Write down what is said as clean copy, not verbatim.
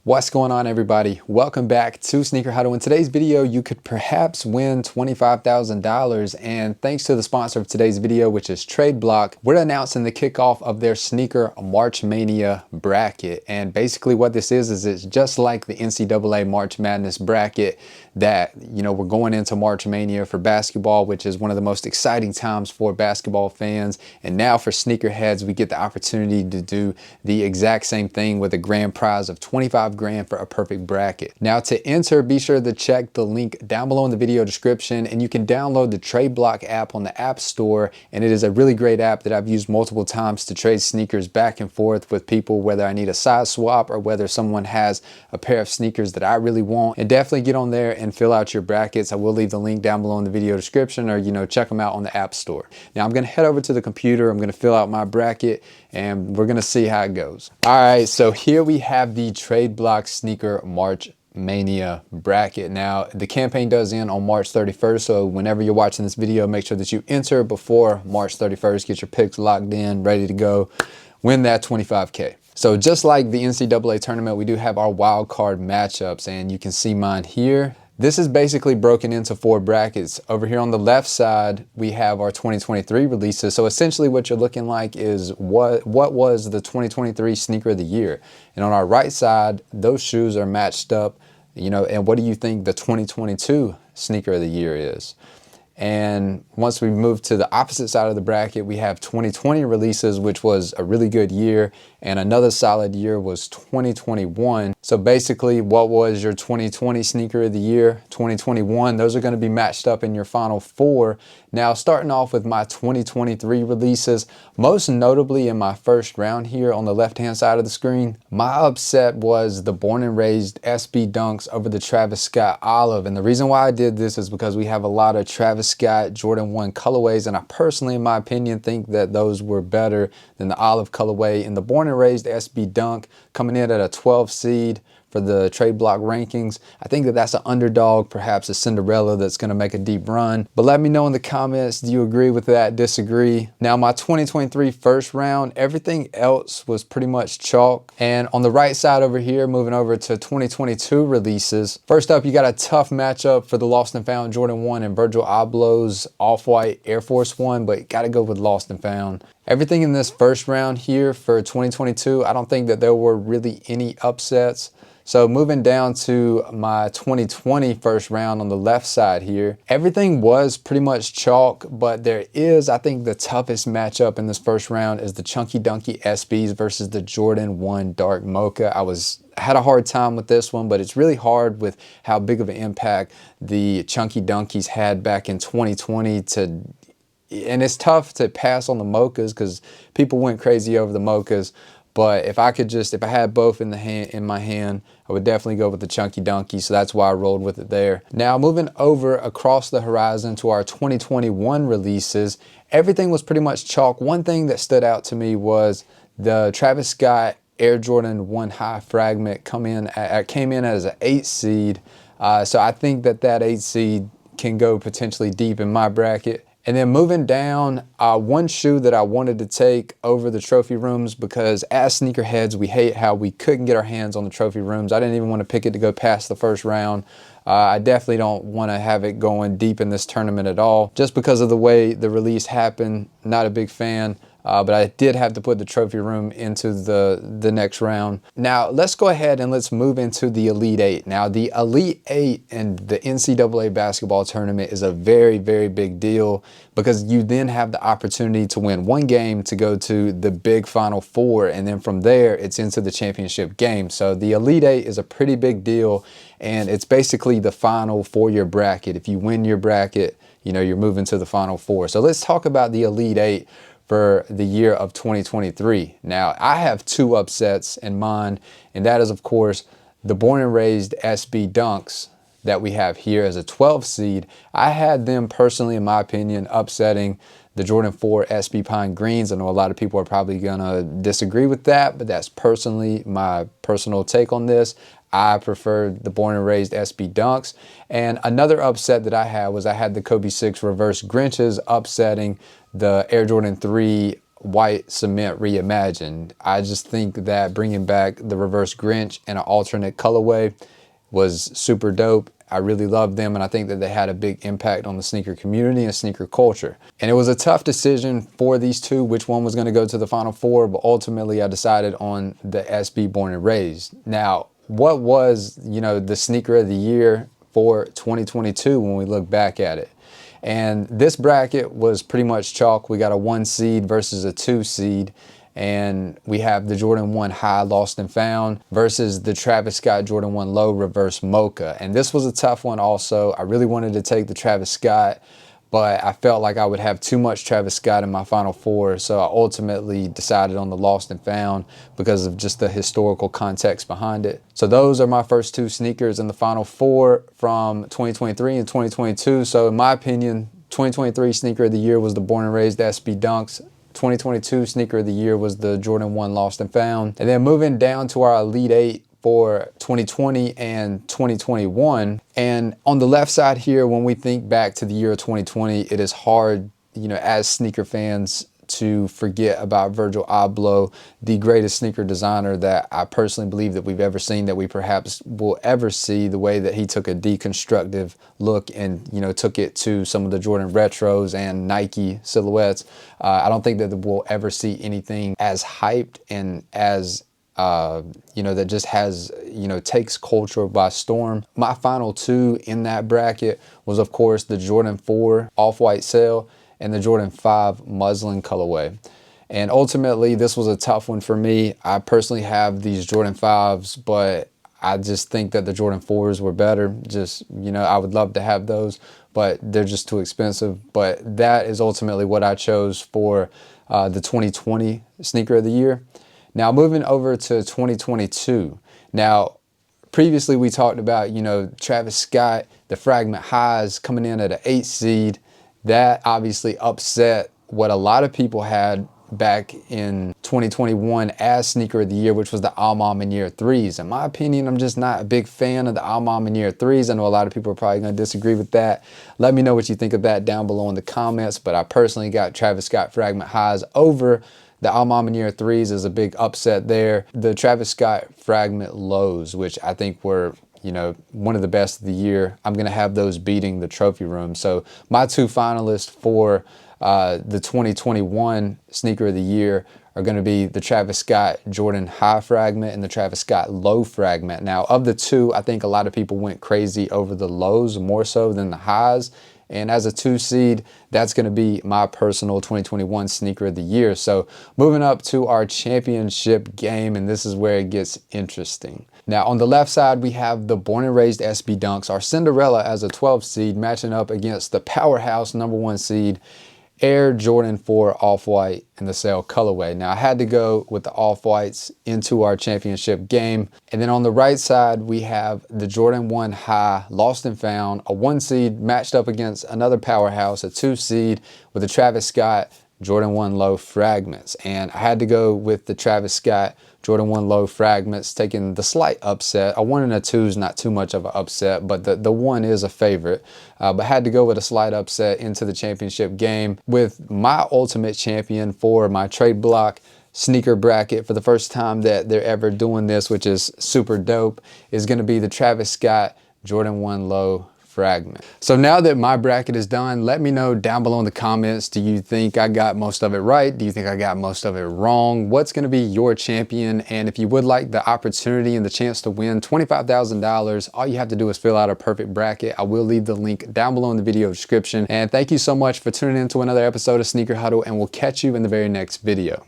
What's going on, everybody? Welcome back to Sneaker Huddle. In today's video, you could perhaps win $25,000, and thanks to the sponsor of today's video, which is Trade Block, we're announcing the kickoff of their sneaker March Mania bracket. And basically what this is it's just like the NCAA March Madness bracket that, we're going into March Mania for basketball, which is one of the most exciting times for basketball fans. And now for sneakerheads, we get the opportunity to do the exact same thing with a grand prize of 25 grand for a perfect bracket. Now to enter, be sure to check the link down below in the video description, and you can download the Trade Block app on the App Store. And it is a really great app that I've used multiple times to trade sneakers back and forth with people, whether I need a size swap or whether someone has a pair of sneakers that I really want. And definitely get on there and fill out your brackets. I will leave the link down below in the video description, or check them out on the App Store. Now I'm gonna head over to the computer, I'm gonna fill out my bracket, and we're gonna see how it goes. All right, so here we have the Trade Block Sneaker March Mania bracket. Now the campaign does end on March 31st, so whenever you're watching this video, make sure that you enter before March 31st, get your picks locked in, ready to go, win that 25K. So just like the NCAA tournament, we do have our wild card matchups, and you can see mine here. This is basically broken into 4 brackets. Over here on the left side, we have our 2023 releases. So essentially what you're looking like is what was the 2023 sneaker of the year. And on our right side, those shoes are matched up, and what do you think the 2022 sneaker of the year is? And once we move to the opposite side of the bracket, we have 2020 releases, which was a really good year, and another solid year was 2021. So basically, what was your 2020 sneaker of the year, 2021, those are going to be matched up in your final 4. Now, starting off with my 2023 releases, most notably in my first round here on the left-hand side of the screen, my upset was the Born and Raised SB Dunks over the Travis Scott Olive. And the reason why I did this is because we have a lot of Travis Scott Jordan 1 colorways, and I personally, in my opinion, think that those were better than the Olive colorway. And the Born and Raised SB Dunk coming in at a 12 seed for the Trade Block rankings. I think that that's an underdog, perhaps a Cinderella that's going to make a deep run. But let me know in the comments, do you agree with that, disagree? Now my 2023 first round, everything else was pretty much chalk. And on the right side over here, moving over to 2022 releases, first up you got a tough matchup for the Lost and Found Jordan 1 and Virgil Abloh's Off-White Air Force 1, but got to go with Lost and Found. Everything in this first round here for 2022, I don't think that there were really any upsets. So moving down to my 2020 first round on the left side here, everything was pretty much chalk, but there is, I think the toughest matchup in this first round is the Chunky Dunky SBs versus the Jordan 1 Dark Mocha. I had a hard time with this one, but it's really hard with how big of an impact the Chunky Dunkies had back in 2020 and it's tough to pass on the mochas because people went crazy over the mochas. But if I had both in my hand, I would definitely go with the Chunky Dunky. So that's why I rolled with it there. Now moving over across the horizon to our 2021 releases, everything was pretty much chalk. One thing that stood out to me was the Travis Scott Air Jordan 1 High Fragment came in as an 8 seed. So I think that 8 seed can go potentially deep in my bracket. And then moving down, one shoe that I wanted to take over the trophy rooms, because as sneakerheads, we hate how we couldn't get our hands on the trophy rooms. I didn't even want to pick it to go past the first round. I definitely don't want to have it going deep in this tournament at all, just because of the way the release happened. Not a big fan. But I did have to put the trophy room into the next round. Now let's go ahead and let's move into the Elite 8. Now the Elite 8 in the NCAA basketball tournament is a very, very big deal, because you then have the opportunity to win one game to go to the big Final Four, and then from there it's into the championship game. So the Elite 8 is a pretty big deal, and it's basically the final for your bracket. If you win your bracket, you're moving to the Final Four. So let's talk about the Elite 8 for the year of 2023. Now, I have 2 upsets in mind, and that is, of course, the Born and Raised SB Dunks that we have here as a 12 seed. I had them personally, in my opinion, upsetting the Jordan 4 SB Pine Greens. I know a lot of people are probably gonna disagree with that, but that's personally my personal take on this. I prefer the Born and Raised SB Dunks. And another upset that I had was I had the Kobe 6 Reverse Grinches upsetting the Air Jordan 3 white cement reimagined. I just think that bringing back the reverse Grinch in an alternate colorway was super dope. I really loved them, and I think that they had a big impact on the sneaker community and sneaker culture. And it was a tough decision for these two, which one was going to go to the Final Four, but ultimately I decided on the SB Born and Raised. Now, what was, the sneaker of the year for 2022 when we look back at it? And this bracket was pretty much chalk. We got a 1 seed versus a 2 seed. And we have the Jordan 1 High Lost and Found versus the Travis Scott Jordan 1 Low Reverse Mocha. And this was a tough one also. I really wanted to take the Travis Scott, but I felt like I would have too much Travis Scott in my Final Four. So I ultimately decided on the Lost and Found because of just the historical context behind it. So those are my first two sneakers in the Final Four from 2023 and 2022. So in my opinion, 2023 sneaker of the year was the Born and Raised SB Dunks. 2022 sneaker of the year was the Jordan 1 Lost and Found. And then moving down to our Elite 8 for 2020 and 2021. And on the left side here, when we think back to the year of 2020, it is hard, as sneaker fans to forget about Virgil Abloh, the greatest sneaker designer that I personally believe that we've ever seen, that we perhaps will ever see. The way that he took a deconstructive look and, took it to some of the Jordan retros and Nike silhouettes. I don't think that we'll ever see anything as hyped and as that just has, takes culture by storm. My final two in that bracket was, of course, the Jordan 4 Off-White Sail and the Jordan 5 Muslin colorway. And ultimately, this was a tough one for me. I personally have these Jordan 5s, but I just think that the Jordan 4s were better. Just, I would love to have those, but they're just too expensive. But that is ultimately what I chose for the 2020 sneaker of the year. Now, moving over to 2022. Now, previously we talked about, Travis Scott, the Fragment Highs coming in at an 8 seed. That obviously upset what a lot of people had back in 2021 as sneaker of the year, which was the Alma Mania 3s. In my opinion, I'm just not a big fan of the Alma Mania 3s. I know a lot of people are probably going to disagree with that. Let me know what you think of that down below in the comments. But I personally got Travis Scott Fragment Highs over the Alma Mania 3s. Is a big upset there. The Travis Scott Fragment Lows, which I think were one of the best of the year, I'm going to have those beating the trophy room. So my two finalists for the 2021 sneaker of the year are going to be the Travis Scott Jordan High Fragment and the Travis Scott Low Fragment. Now, of the two, I think a lot of people went crazy over the lows more so than the highs. And as a 2 seed, that's going to be my personal 2021 sneaker of the year. So moving up to our championship game, and this is where it gets interesting. Now, on the left side, we have the Born and Raised SB Dunks, our Cinderella as a 12 seed, matching up against the powerhouse number 1 seed, Air Jordan 4 Off-White in the Sail colorway. Now, I had to go with the Off-Whites into our championship game. And then on the right side, we have the Jordan 1 High Lost and Found, a 1 seed matched up against another powerhouse, a 2 seed with the Travis Scott Jordan 1 Low Fragments. And I had to go with the Travis Scott Jordan 1 Low Fragments, taking the slight upset. A 1 and a 2 is not too much of an upset, but the 1 is a favorite. But had to go with a slight upset into the championship game with my ultimate champion for my trade block sneaker bracket for the first time that they're ever doing this, which is super dope, is going to be the Travis Scott Jordan 1 Low Fragment. So now that my bracket is done, let me know down below in the comments, do you think I got most of it right? Do you think I got most of it wrong? What's going to be your champion? And if you would like the opportunity and the chance to win $25,000, all you have to do is fill out a perfect bracket. I will leave the link down below in the video description. And thank you so much for tuning in to another episode of Sneaker Huddle, and we'll catch you in the very next video.